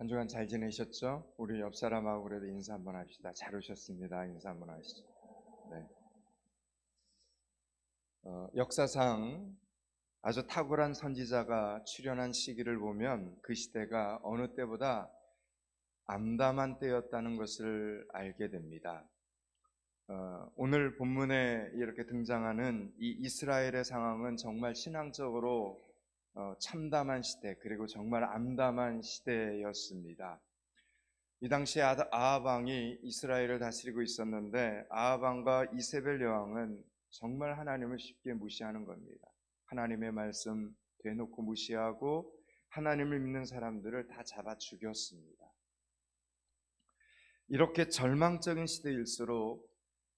한 주간 잘 지내셨죠? 우리 옆 사람하고 그래도 인사 한번 합시다. 잘 오셨습니다. 인사 한번 하시죠. 네. 역사상 아주 탁월한 선지자가 출현한 시기를 보면 그 시대가 어느 때보다 암담한 때였다는 것을 알게 됩니다. 오늘 본문에 이렇게 등장하는 이 이스라엘의 상황은 정말 신앙적으로 참담한 시대, 그리고 정말 암담한 시대였습니다. 이 당시에 아합 왕이 이스라엘을 다스리고 있었는데, 아합 왕과 이세벨 여왕은 정말 하나님을 쉽게 무시하는 겁니다. 하나님의 말씀 대놓고 무시하고 하나님을 믿는 사람들을 다 잡아 죽였습니다. 이렇게 절망적인 시대일수록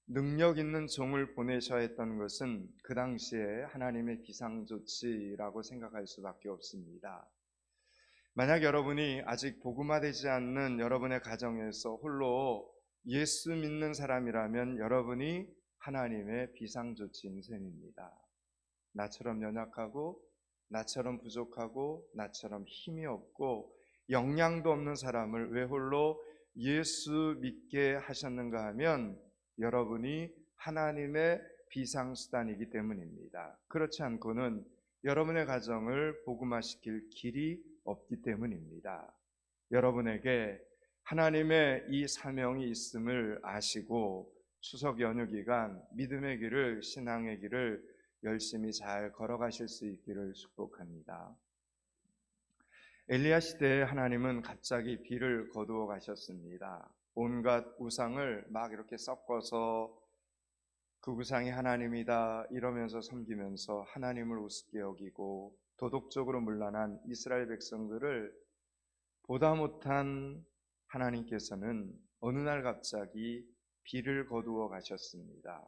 능력 있는 종을 보내셔야 했던 것은 그 당시에 하나님의 비상조치라고 생각할 수밖에 없습니다. 만약 여러분이 아직 복음화되지 않는 여러분의 가정에서 홀로 예수 믿는 사람이라면 여러분이 하나님의 비상조치인 셈입니다. 나처럼 연약하고, 나처럼 부족하고, 나처럼 힘이 없고 역량도 없는 사람을 왜 홀로 예수 믿게 하셨는가 하면 여러분이 하나님의 비상수단이기 때문입니다. 그렇지 않고는 여러분의 가정을 복음화시킬 길이 없기 때문입니다. 여러분에게 하나님의 이 사명이 있음을 아시고 추석 연휴 기간 믿음의 길을, 신앙의 길을 열심히 잘 걸어가실 수 있기를 축복합니다. 엘리야 시대에 하나님은 갑자기 비를 거두어 가셨습니다. 온갖 우상을 막 이렇게 섞어서 그 우상이 하나님이다 이러면서 섬기면서 하나님을 우습게 여기고 도덕적으로 문란한 이스라엘 백성들을 보다 못한 하나님께서는 어느 날 갑자기 비를 거두어 가셨습니다.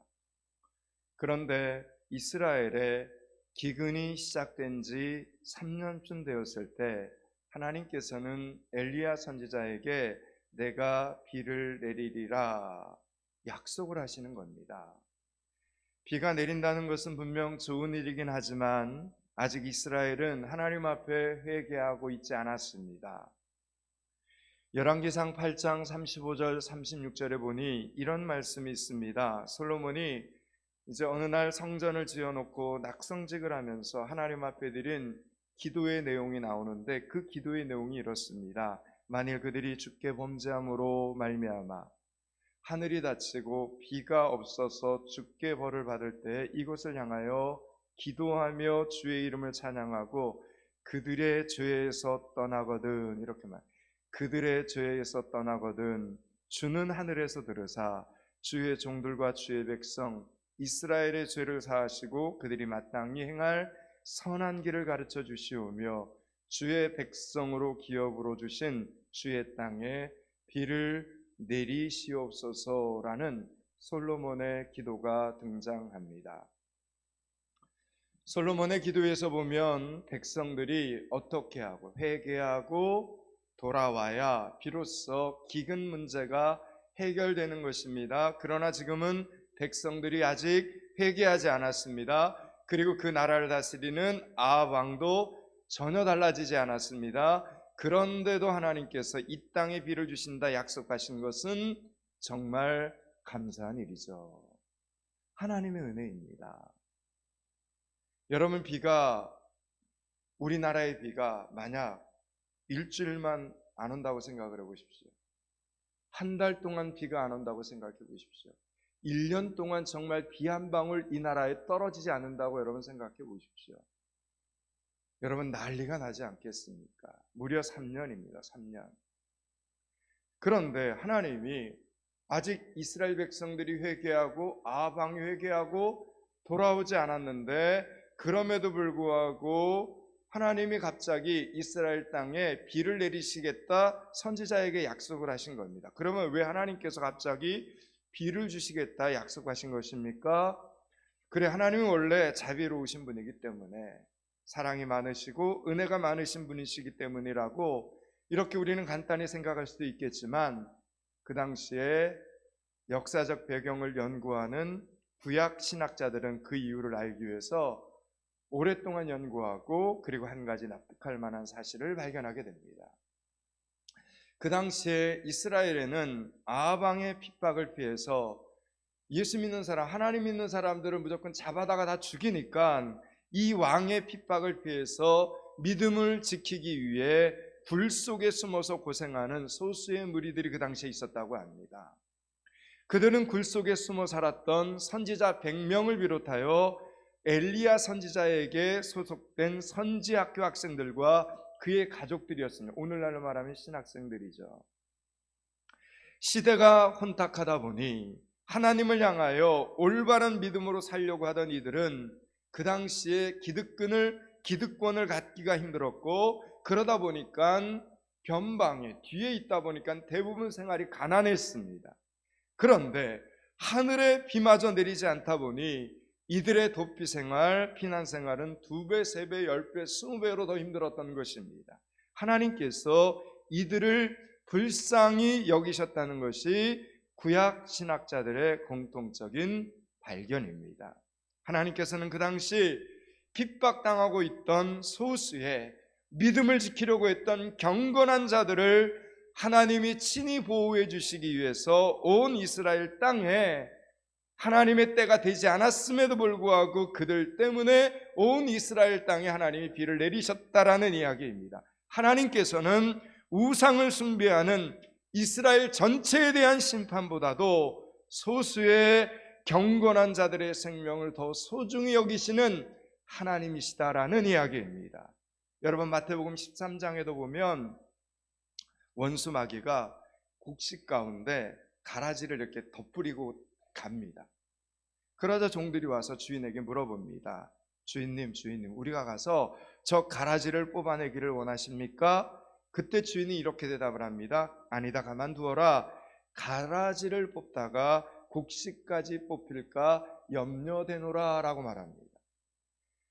그런데 이스라엘의 기근이 시작된 지 3년쯤 되었을 때 하나님께서는 엘리야 선지자에게 내가 비를 내리리라 약속을 하시는 겁니다. 비가 내린다는 것은 분명 좋은 일이긴 하지만 아직 이스라엘은 하나님 앞에 회개하고 있지 않았습니다. 열왕기상 8장 35절 36절에 보니 이런 말씀이 있습니다. 솔로몬이 이제 어느 날 성전을 지어놓고 낙성직을 하면서 하나님 앞에 드린 기도의 내용이 나오는데 그 기도의 내용이 이렇습니다. 만일 그들이 주께 범죄함으로 말미암아 하늘이 닫히고 비가 없어서 주께 벌을 받을 때 이곳을 향하여 기도하며 주의 이름을 찬양하고 그들의 죄에서 떠나거든, 이렇게 말. 그들의 죄에서 떠나거든 주는 하늘에서 들으사 주의 종들과 주의 백성 이스라엘의 죄를 사하시고 그들이 마땅히 행할 선한 길을 가르쳐 주시오며 주의 백성으로 기업으로 주신 주의 땅에 비를 내리시옵소서라는 솔로몬의 기도가 등장합니다. 솔로몬의 기도에서 보면 백성들이 어떻게 하고 회개하고 돌아와야 비로소 기근 문제가 해결되는 것입니다. 그러나 지금은 백성들이 아직 회개하지 않았습니다. 그리고 그 나라를 다스리는 아합 왕도 전혀 달라지지 않았습니다. 그런데도 하나님께서 이 땅에 비를 주신다 약속하신 것은 정말 감사한 일이죠. 하나님의 은혜입니다. 여러분, 우리나라의 비가 만약 일주일만 안 온다고 생각을 해보십시오. 한 달 동안 비가 안 온다고 생각해 보십시오. 1년 동안 정말 비 한 방울 이 나라에 떨어지지 않는다고 여러분 생각해 보십시오. 여러분 난리가 나지 않겠습니까? 무려 3년입니다. 3년. 그런데 하나님이 아직 이스라엘 백성들이 회개하고 아합 왕이 회개하고 돌아오지 않았는데 그럼에도 불구하고 하나님이 갑자기 이스라엘 땅에 비를 내리시겠다 선지자에게 약속을 하신 겁니다. 그러면 왜 하나님께서 갑자기 비를 주시겠다 약속하신 것입니까? 그래, 하나님은 원래 자비로우신 분이기 때문에 사랑이 많으시고 은혜가 많으신 분이시기 때문이라고 이렇게 우리는 간단히 생각할 수도 있겠지만 그 당시에 역사적 배경을 연구하는 구약 신학자들은 그 이유를 알기 위해서 오랫동안 연구하고 그리고 한 가지 납득할 만한 사실을 발견하게 됩니다. 그 당시에 이스라엘에는 아합 왕의 핍박을 피해서 예수 믿는 사람, 하나님 믿는 사람들을 무조건 잡아다가 다 죽이니까 이 왕의 핍박을 피해서 믿음을 지키기 위해 굴 속에 숨어서 고생하는 소수의 무리들이 그 당시에 있었다고 합니다. 그들은 굴 속에 숨어 살았던 선지자 100명을 비롯하여 엘리야 선지자에게 소속된 선지학교 학생들과 그의 가족들이었습니다. 오늘날로 말하면 신학생들이죠. 시대가 혼탁하다 보니 하나님을 향하여 올바른 믿음으로 살려고 하던 이들은 그 당시에 기득권을 갖기가 힘들었고, 그러다 보니까 변방에 뒤에 있다 보니까 대부분 생활이 가난했습니다. 그런데 하늘의 비마저 내리지 않다 보니 이들의 도피 생활, 피난 생활은 2배, 3배, 10배, 20배로 더 힘들었던 것입니다. 하나님께서 이들을 불쌍히 여기셨다는 것이 구약 신학자들의 공통적인 발견입니다. 하나님께서는 그 당시 핍박당하고 있던 소수의 믿음을 지키려고 했던 경건한 자들을 하나님이 친히 보호해 주시기 위해서 온 이스라엘 땅에 하나님의 때가 되지 않았음에도 불구하고 그들 때문에 온 이스라엘 땅에 하나님이 비를 내리셨다라는 이야기입니다. 하나님께서는 우상을 숭배하는 이스라엘 전체에 대한 심판보다도 소수의 경건한 자들의 생명을 더 소중히 여기시는 하나님이시다라는 이야기입니다. 여러분, 마태복음 13장에도 보면 원수 마귀가 곡식 가운데 가라지를 이렇게 덧뿌리고 갑니다. 그러자 종들이 와서 주인에게 물어봅니다. 주인님, 우리가 가서 저 가라지를 뽑아내기를 원하십니까? 그때 주인이 이렇게 대답을 합니다. 아니다, 가만두어라. 가라지를 뽑다가 곡식까지 뽑힐까 염려되노라 라고 말합니다.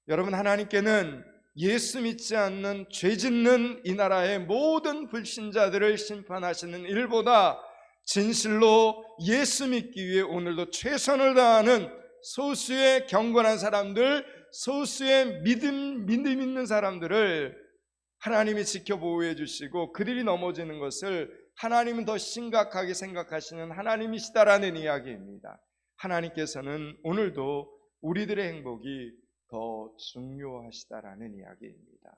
여러분, 하나님께는 예수 믿지 않는 죄 짓는 이 나라의 모든 불신자들을 심판하시는 일보다 진실로 예수 믿기 위해 오늘도 최선을 다하는 소수의 경건한 사람들, 소수의 믿음 있는 사람들을 하나님이 지켜보호해 주시고 그들이 넘어지는 것을 하나님은 더 심각하게 생각하시는 하나님이시다라는 이야기입니다. 하나님께서는 오늘도 우리들의 행복이 더 중요하시다라는 이야기입니다.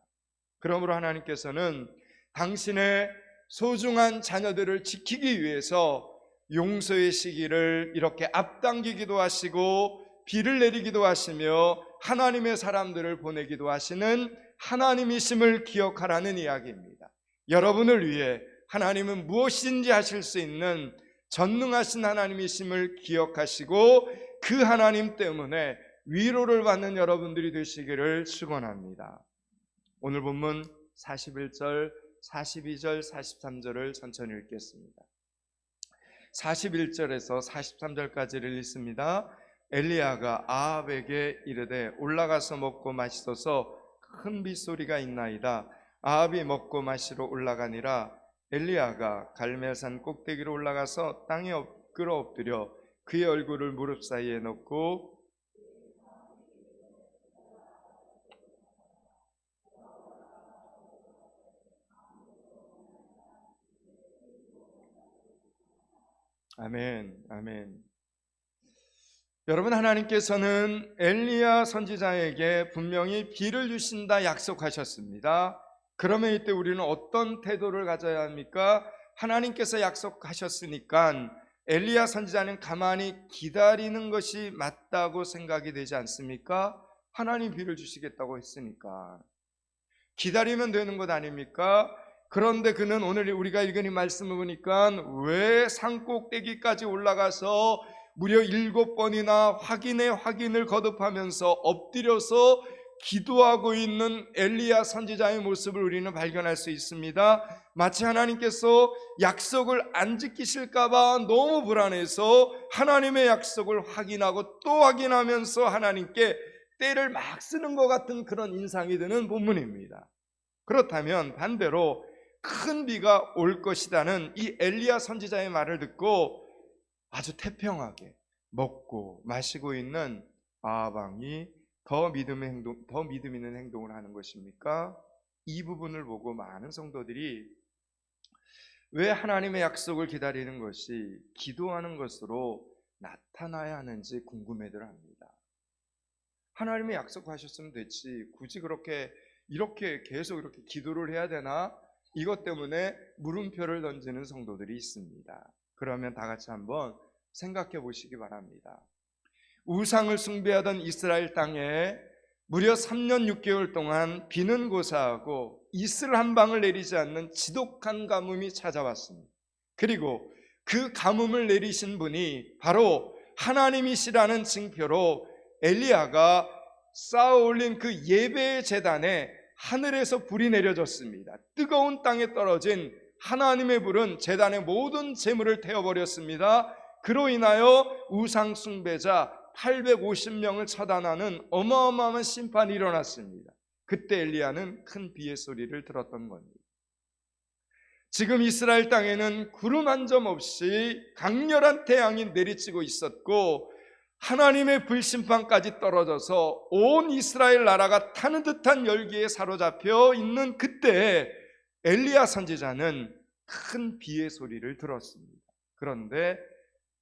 그러므로 하나님께서는 당신의 소중한 자녀들을 지키기 위해서 용서의 시기를 이렇게 앞당기기도 하시고 비를 내리기도 하시며 하나님의 사람들을 보내기도 하시는 하나님이심을 기억하라는 이야기입니다. 여러분을 위해 하나님은 무엇인지 하실 수 있는 전능하신 하나님이심을 기억하시고 그 하나님 때문에 위로를 받는 여러분들이 되시기를 축원합니다. 오늘 본문 41절, 42절, 43절을 천천히 읽겠습니다. 41절에서 43절까지를 읽습니다. 엘리야가 아합에게 이르되 올라가서 먹고 마시소서, 큰 빗소리가 있나이다. 아합이 먹고 마시러 올라가니라. 엘리야가 갈멜산 꼭대기로 올라가서 땅에 엎그러 엎드려 그의 얼굴을 무릎 사이에 넣고 아멘, 아멘. 여러분, 하나님께서는 엘리야 선지자에게 분명히 비를 주신다 약속하셨습니다. 그러면 이때 우리는 어떤 태도를 가져야 합니까? 하나님께서 약속하셨으니까 엘리야 선지자는 가만히 기다리는 것이 맞다고 생각이 되지 않습니까? 하나님 비를 주시겠다고 했으니까 기다리면 되는 것 아닙니까? 그런데 그는 오늘 우리가 읽은 이 말씀을 보니까 왜 산꼭대기까지 올라가서 무려 7번이나 확인을 거듭하면서 엎드려서 기도하고 있는 엘리야 선지자의 모습을 우리는 발견할 수 있습니다. 마치 하나님께서 약속을 안 지키실까봐 너무 불안해서 하나님의 약속을 확인하고 또 확인하면서 하나님께 때를 막 쓰는 것 같은 그런 인상이 드는 본문입니다. 그렇다면 반대로 큰 비가 올 것이라는 이 엘리야 선지자의 말을 듣고 아주 태평하게 먹고 마시고 있는 아합 왕이 더 믿음 있는 행동을 하는 것입니까? 이 부분을 보고 많은 성도들이 왜 하나님의 약속을 기다리는 것이 기도하는 것으로 나타나야 하는지 궁금해들 합니다. 하나님의 약속하셨으면 됐지 굳이 이렇게 계속 이렇게 기도를 해야 되나? 이것 때문에 물음표를 던지는 성도들이 있습니다. 그러면 다 같이 한번 생각해 보시기 바랍니다. 우상을 숭배하던 이스라엘 땅에 무려 3년 6개월 동안 비는 고사하고 이슬 한 방울 내리지 않는 지독한 가뭄이 찾아왔습니다. 그리고 그 가뭄을 내리신 분이 바로 하나님이시라는 징표로 엘리야가 쌓아 올린 그 예배의 제단에 하늘에서 불이 내려졌습니다. 뜨거운 땅에 떨어진 하나님의 불은 제단의 모든 재물을 태워버렸습니다. 그로 인하여 우상 숭배자 850명을 처단하는 어마어마한 심판이 일어났습니다. 그때 엘리야는 큰 비의 소리를 들었던 겁니다. 지금 이스라엘 땅에는 구름 한 점 없이 강렬한 태양이 내리치고 있었고 하나님의 불심판까지 떨어져서 온 이스라엘 나라가 타는 듯한 열기에 사로잡혀 있는 그때 엘리야 선지자는 큰 비의 소리를 들었습니다. 그런데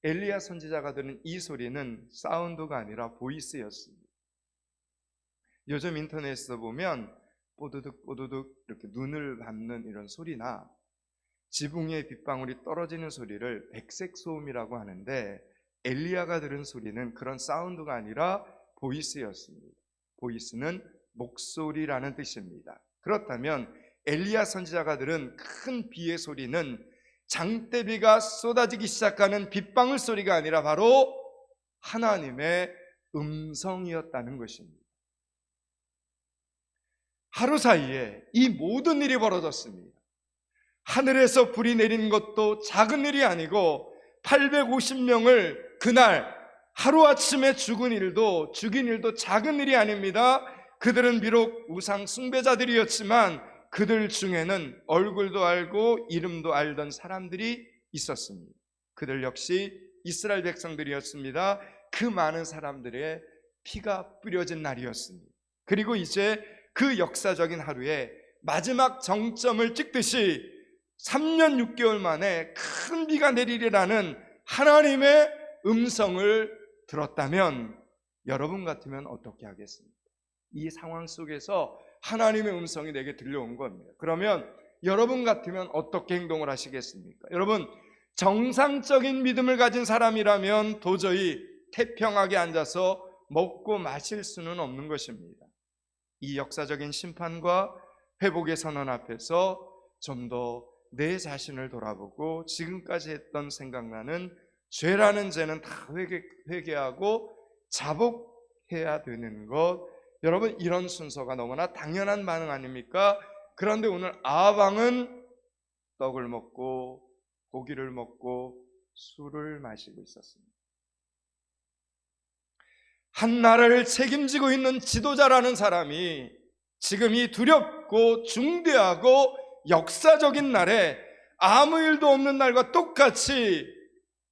엘리야 선지자가 들은 이 소리는 사운드가 아니라 보이스였습니다. 요즘 인터넷에서 보면 뽀드득 뽀드득 이렇게 눈을 밟는 이런 소리나 지붕 위에 빗방울이 떨어지는 소리를 백색 소음이라고 하는데 엘리야가 들은 소리는 그런 사운드가 아니라 보이스였습니다. 보이스는 목소리라는 뜻입니다. 그렇다면 엘리야 선지자가 들은 큰 비의 소리는 장대비가 쏟아지기 시작하는 빗방울 소리가 아니라 바로 하나님의 음성이었다는 것입니다. 하루 사이에 이 모든 일이 벌어졌습니다. 하늘에서 불이 내린 것도 작은 일이 아니고 850명을 그날 하루아침에 죽인 일도 작은 일이 아닙니다. 그들은 비록 우상 숭배자들이었지만 그들 중에는 얼굴도 알고 이름도 알던 사람들이 있었습니다. 그들 역시 이스라엘 백성들이었습니다. 그 많은 사람들의 피가 뿌려진 날이었습니다. 그리고 이제 그 역사적인 하루에 마지막 정점을 찍듯이 3년 6개월 만에 큰 비가 내리리라는 하나님의 음성을 들었다면 여러분 같으면 어떻게 하겠습니까? 이 상황 속에서 하나님의 음성이 내게 들려온 겁니다. 그러면 여러분 같으면 어떻게 행동을 하시겠습니까? 여러분, 정상적인 믿음을 가진 사람이라면 도저히 태평하게 앉아서 먹고 마실 수는 없는 것입니다. 이 역사적인 심판과 회복의 선언 앞에서 좀 더 내 자신을 돌아보고 지금까지 했던 생각나는 죄라는 죄는 다 회개하고 자복해야 되는 것, 여러분 이런 순서가 너무나 당연한 반응 아닙니까? 그런데 오늘 아합왕은 떡을 먹고 고기를 먹고 술을 마시고 있었습니다. 한 나라를 책임지고 있는 지도자라는 사람이 지금 이 두렵고 중대하고 역사적인 날에 아무 일도 없는 날과 똑같이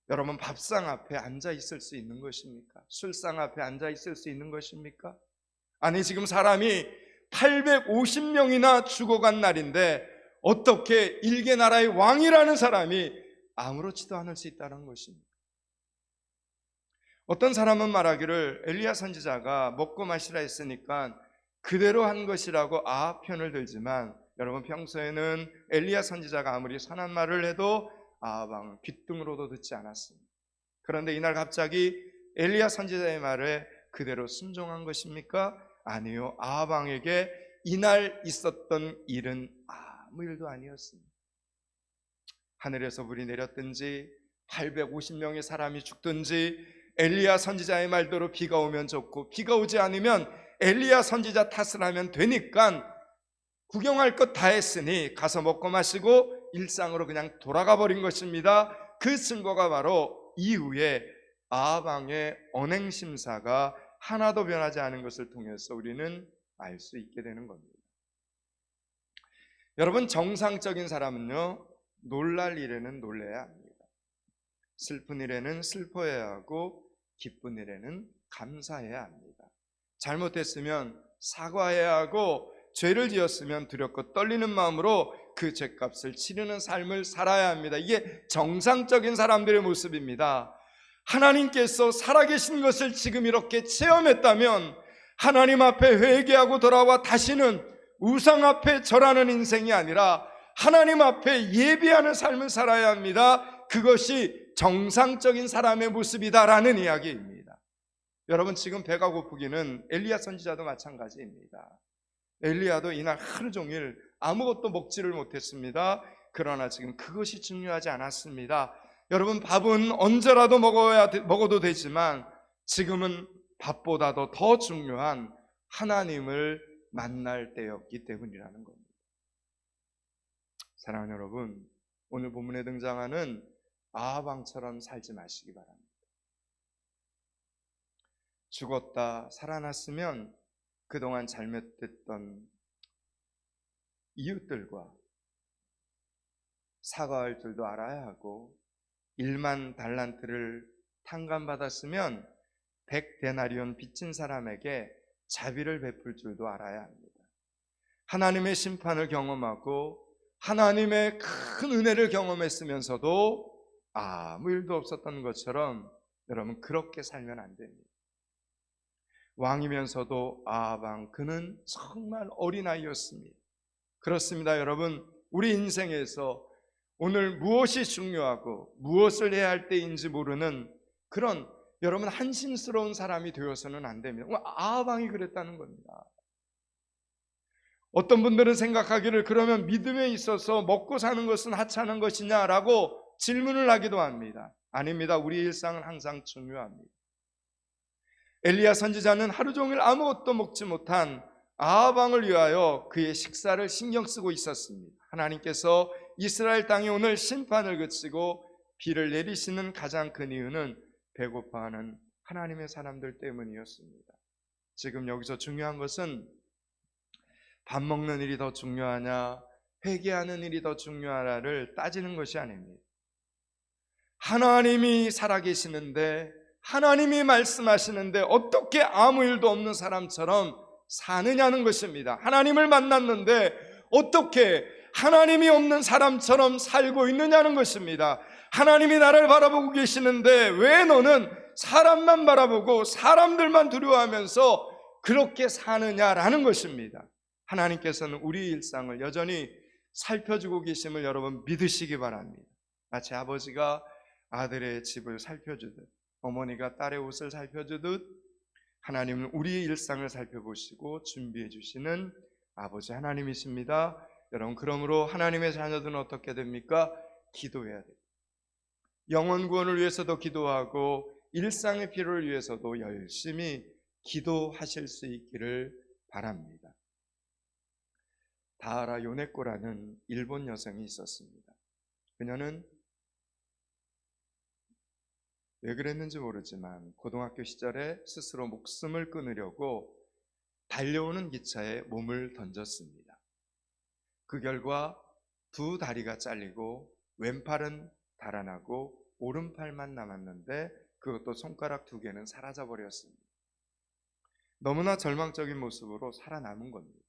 여러분 밥상 앞에 앉아 있을 수 있는 것입니까? 술상 앞에 앉아 있을 수 있는 것입니까? 아니 지금 사람이 850명이나 죽어간 날인데 어떻게 일개 나라의 왕이라는 사람이 아무렇지도 않을 수 있다는 것입니다. 어떤 사람은 말하기를 엘리야 선지자가 먹고 마시라 했으니까 그대로 한 것이라고 아합 편을 들지만 여러분 평소에는 엘리야 선지자가 아무리 선한 말을 해도 아합 왕은 귓등으로도 듣지 않았습니다. 그런데 이날 갑자기 엘리야 선지자의 말에 그대로 순종한 것입니까? 아니요. 아합 왕에게 이날 있었던 일은 아무 일도 아니었습니다. 하늘에서 불이 내렸든지 850명의 사람이 죽든지 엘리야 선지자의 말대로 비가 오면 좋고 비가 오지 않으면 엘리야 선지자 탓을 하면 되니까 구경할 것 다 했으니 가서 먹고 마시고 일상으로 그냥 돌아가 버린 것입니다. 그 증거가 바로 이후에 아합 왕의 언행심사가 하나도 변하지 않은 것을 통해서 우리는 알 수 있게 되는 겁니다. 여러분 정상적인 사람은요 놀랄 일에는 놀라야 합니다. 슬픈 일에는 슬퍼해야 하고 기쁜 일에는 감사해야 합니다. 잘못했으면 사과해야 하고 죄를 지었으면 두렵고 떨리는 마음으로 그 죄값을 치르는 삶을 살아야 합니다. 이게 정상적인 사람들의 모습입니다. 하나님께서 살아계신 것을 지금 이렇게 체험했다면 하나님 앞에 회개하고 돌아와 다시는 우상 앞에 절하는 인생이 아니라 하나님 앞에 예비하는 삶을 살아야 합니다. 그것이 정상적인 사람의 모습이다라는 이야기입니다. 여러분, 지금 배가 고프기는 엘리야 선지자도 마찬가지입니다. 엘리야도 이날 하루 종일 아무것도 먹지를 못했습니다. 그러나 지금 그것이 중요하지 않았습니다. 여러분, 밥은 언제라도 먹어도 되지만 지금은 밥보다도 더 중요한 하나님을 만날 때였기 때문이라는 겁니다. 사랑하는 여러분, 오늘 본문에 등장하는 아하방처럼 살지 마시기 바랍니다. 죽었다 살아났으면 그동안 잘못했던 이웃들과 사과할 줄도 알아야 하고 1만 달란트를 탕감받았으면 100데나리온 빚진 사람에게 자비를 베풀 줄도 알아야 합니다. 하나님의 심판을 경험하고 하나님의 큰 은혜를 경험했으면서도 아무 일도 없었던 것처럼 여러분, 그렇게 살면 안 됩니다. 왕이면서도 아하방, 그는 정말 어린아이였습니다. 그렇습니다. 여러분, 우리 인생에서 오늘 무엇이 중요하고 무엇을 해야 할 때인지 모르는 그런 여러분 한심스러운 사람이 되어서는 안 됩니다. 아하방이 그랬다는 겁니다. 어떤 분들은 생각하기를 그러면 믿음에 있어서 먹고 사는 것은 하찮은 것이냐라고 질문을 하기도 합니다. 아닙니다. 우리 일상은 항상 중요합니다. 엘리야 선지자는 하루 종일 아무것도 먹지 못한 아하방을 위하여 그의 식사를 신경 쓰고 있었습니다. 하나님께서 이스라엘 땅에 오늘 심판을 그치고 비를 내리시는 가장 큰 이유는 배고파하는 하나님의 사람들 때문이었습니다. 지금 여기서 중요한 것은 밥 먹는 일이 더 중요하냐, 회개하는 일이 더 중요하냐를 따지는 것이 아닙니다. 하나님이 살아계시는데, 하나님이 말씀하시는데 어떻게 아무 일도 없는 사람처럼 사느냐는 것입니다. 하나님을 만났는데 어떻게 하나님이 없는 사람처럼 살고 있느냐는 것입니다. 하나님이 나를 바라보고 계시는데 왜 너는 사람만 바라보고 사람들만 두려워하면서 그렇게 사느냐라는 것입니다. 하나님께서는 우리 일상을 여전히 살펴주고 계심을 여러분 믿으시기 바랍니다. 마치 아버지가 아들의 집을 살펴주듯, 어머니가 딸의 옷을 살펴주듯 하나님은 우리의 일상을 살펴보시고 준비해 주시는 아버지 하나님이십니다. 여러분, 그러므로 하나님의 자녀들은 어떻게 됩니까? 기도해야 돼요. 영혼 구원을 위해서도 기도하고 일상의 필요를 위해서도 열심히 기도하실 수 있기를 바랍니다. 다하라 요네코라는 일본 여성이 있었습니다. 그녀는 왜 그랬는지 모르지만 고등학교 시절에 스스로 목숨을 끊으려고 달려오는 기차에 몸을 던졌습니다. 그 결과 두 다리가 잘리고 왼팔은 달아나고 오른팔만 남았는데 그것도 손가락 2개는 사라져 버렸습니다. 너무나 절망적인 모습으로 살아남은 겁니다.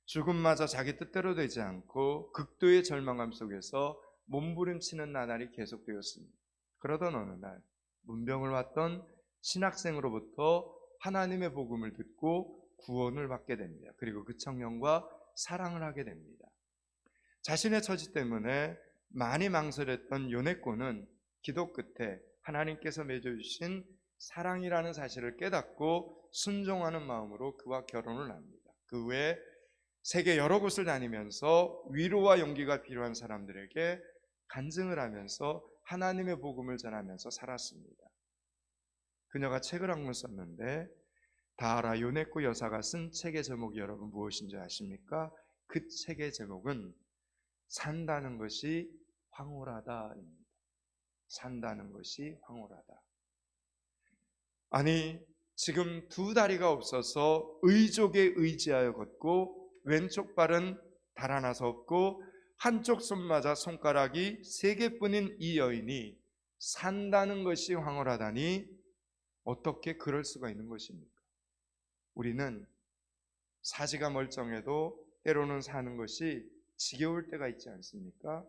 죽음마저 자기 뜻대로 되지 않고 극도의 절망감 속에서 몸부림치는 나날이 계속되었습니다. 그러던 어느 날 문병을 왔던 신학생으로부터 하나님의 복음을 듣고 구원을 받게 됩니다. 그리고 그 청년과 사랑을 하게 됩니다. 자신의 처지 때문에 많이 망설였던 요네코는 기도 끝에 하나님께서 맺어주신 사랑이라는 사실을 깨닫고 순종하는 마음으로 그와 결혼을 합니다. 그 후에 세계 여러 곳을 다니면서 위로와 용기가 필요한 사람들에게 간증을 하면서 하나님의 복음을 전하면서 살았습니다. 그녀가 책을 한 권 썼는데 다하라 요네코 여사가 쓴 책의 제목이 여러분 무엇인지 아십니까? 그 책의 제목은 산다는 것이 황홀하다입니다. 산다는 것이 황홀하다. 아니, 지금 두 다리가 없어서 의족에 의지하여 걷고 왼쪽 발은 달아나서 없고 한쪽 손마저 손가락이 3개뿐인 이 여인이 산다는 것이 황홀하다니 어떻게 그럴 수가 있는 것입니까? 우리는 사지가 멀쩡해도 때로는 사는 것이 지겨울 때가 있지 않습니까?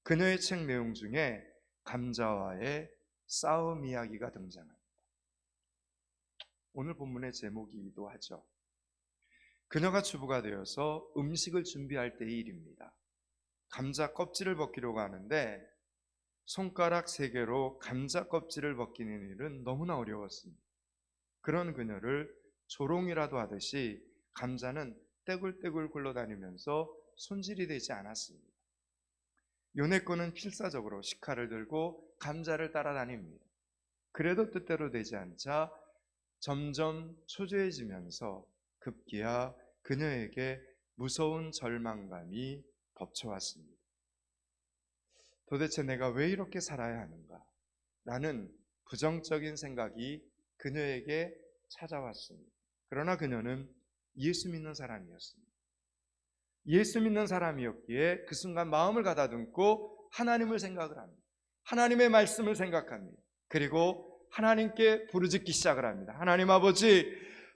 그녀의 책 내용 중에 감자와의 싸움 이야기가 등장합니다. 오늘 본문의 제목이기도 하죠. 그녀가 주부가 되어서 음식을 준비할 때의 일입니다. 감자 껍질을 벗기려고 하는데 손가락 3개로 감자 껍질을 벗기는 일은 너무나 어려웠습니다. 그런 그녀를 조롱이라도 하듯이 감자는 떼굴떼굴 굴러다니면서 손질이 되지 않았습니다. 요네코는 필사적으로 식칼을 들고 감자를 따라다닙니다. 그래도 뜻대로 되지 않자 점점 초조해지면서 급기야 그녀에게 무서운 절망감이 덮쳐왔습니다. 도대체 내가 왜 이렇게 살아야 하는가? 라는 부정적인 생각이 그녀에게 찾아왔습니다. 그러나 그녀는 예수 믿는 사람이었습니다. 예수 믿는 사람이었기에 그 순간 마음을 가다듬고 하나님을 생각을 합니다. 하나님의 말씀을 생각합니다. 그리고 하나님께 부르짖기 시작을 합니다. 하나님 아버지,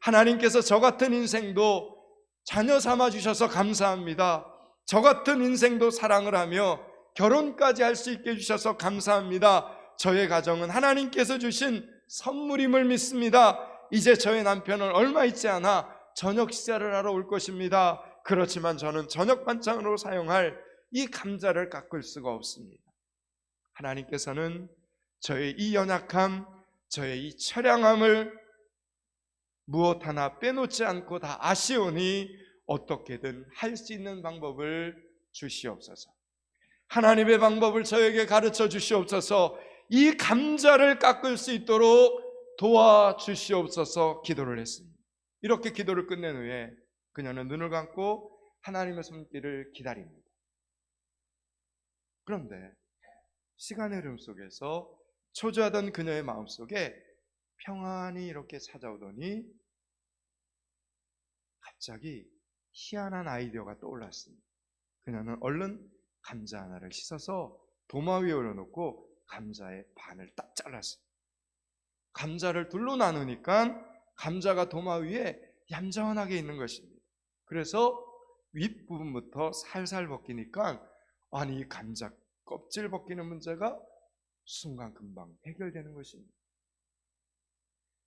하나님께서 저 같은 인생도 자녀 삼아 주셔서 감사합니다. 저 같은 인생도 사랑을 하며 결혼까지 할 수 있게 해주셔서 감사합니다. 저의 가정은 하나님께서 주신 선물임을 믿습니다. 이제 저의 남편은 얼마 있지 않아 저녁 식사를 하러 올 것입니다. 그렇지만 저는 저녁 반찬으로 사용할 이 감자를 깎을 수가 없습니다. 하나님께서는 저의 이 연약함, 저의 이 처량함을 무엇 하나 빼놓지 않고 다 아시오니 어떻게든 할 수 있는 방법을 주시옵소서. 하나님의 방법을 저에게 가르쳐 주시옵소서. 이 감자를 깎을 수 있도록 도와주시옵소서 기도를 했습니다. 이렇게 기도를 끝낸 후에 그녀는 눈을 감고 하나님의 손길을 기다립니다. 그런데 시간의 흐름 속에서 초조하던 그녀의 마음속에 평안이 이렇게 찾아오더니 갑자기 희한한 아이디어가 떠올랐습니다. 그녀는 얼른 감자 하나를 씻어서 도마 위에 올려놓고 감자의 반을 딱 잘랐어요. 감자를 둘로 나누니까 감자가 도마 위에 얌전하게 있는 것입니다. 그래서 윗부분부터 살살 벗기니까 아니 이 감자 껍질 벗기는 문제가 순간 금방 해결되는 것입니다.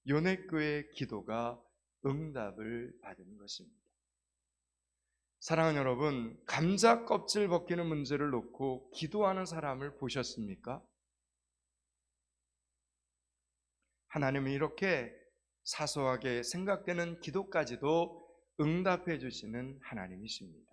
요네코의 기도가 응답을 받은 것입니다. 사랑하는 여러분, 감자 껍질 벗기는 문제를 놓고 기도하는 사람을 보셨습니까? 하나님은 이렇게 사소하게 생각되는 기도까지도 응답해 주시는 하나님이십니다.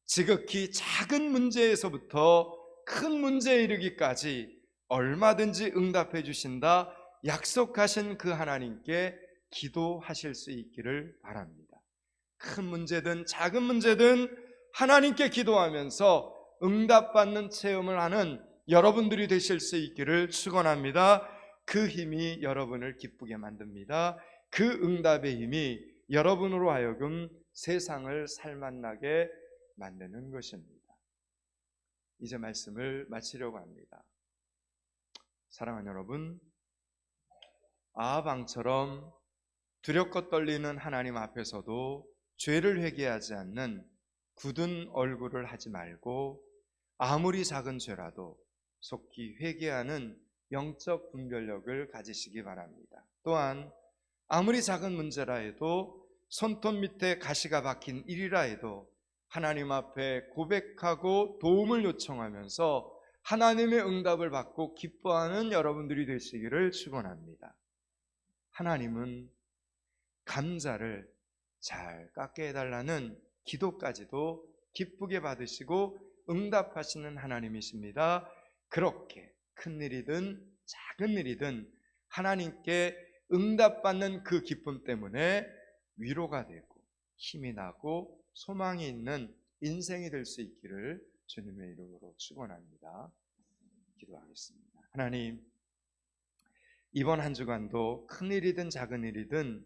지극히 작은 문제에서부터 큰 문제에 이르기까지 얼마든지 응답해 주신다 약속하신 그 하나님께 기도하실 수 있기를 바랍니다. 큰 문제든 작은 문제든 하나님께 기도하면서 응답받는 체험을 하는 여러분들이 되실 수 있기를 축원합니다. 그 힘이 여러분을 기쁘게 만듭니다. 그 응답의 힘이 여러분으로 하여금 세상을 살맛나게 만드는 것입니다. 이제 말씀을 마치려고 합니다. 사랑하는 여러분, 아합 왕처럼 두렵고 떨리는 하나님 앞에서도 죄를 회개하지 않는 굳은 얼굴을 하지 말고 아무리 작은 죄라도 속히 회개하는 영적 분별력을 가지시기 바랍니다. 또한 아무리 작은 문제라 해도 손톱 밑에 가시가 박힌 일이라 해도 하나님 앞에 고백하고 도움을 요청하면서 하나님의 응답을 받고 기뻐하는 여러분들이 되시기를 축원합니다. 하나님은 감자를 잘 깎게 해달라는 기도까지도 기쁘게 받으시고 응답하시는 하나님이십니다. 그렇게 큰 일이든 작은 일이든 하나님께 응답받는 그 기쁨 때문에 위로가 되고 힘이 나고 소망이 있는 인생이 될 수 있기를 주님의 이름으로 축원합니다. 기도하겠습니다. 하나님, 이번 한 주간도 큰 일이든 작은 일이든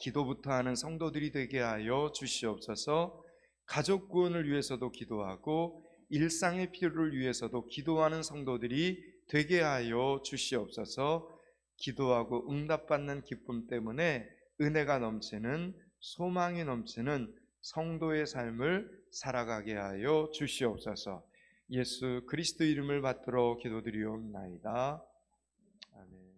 기도부터 하는 성도들이 되게 하여 주시옵소서. 가족 구원을 위해서도 기도하고 일상의 필요를 위해서도 기도하는 성도들이 되게 하여 주시옵소서. 기도하고 응답받는 기쁨 때문에 은혜가 넘치는 소망이 넘치는 성도의 삶을 살아가게 하여 주시옵소서. 예수 그리스도 이름을 받들어 기도드리옵나이다. 아멘.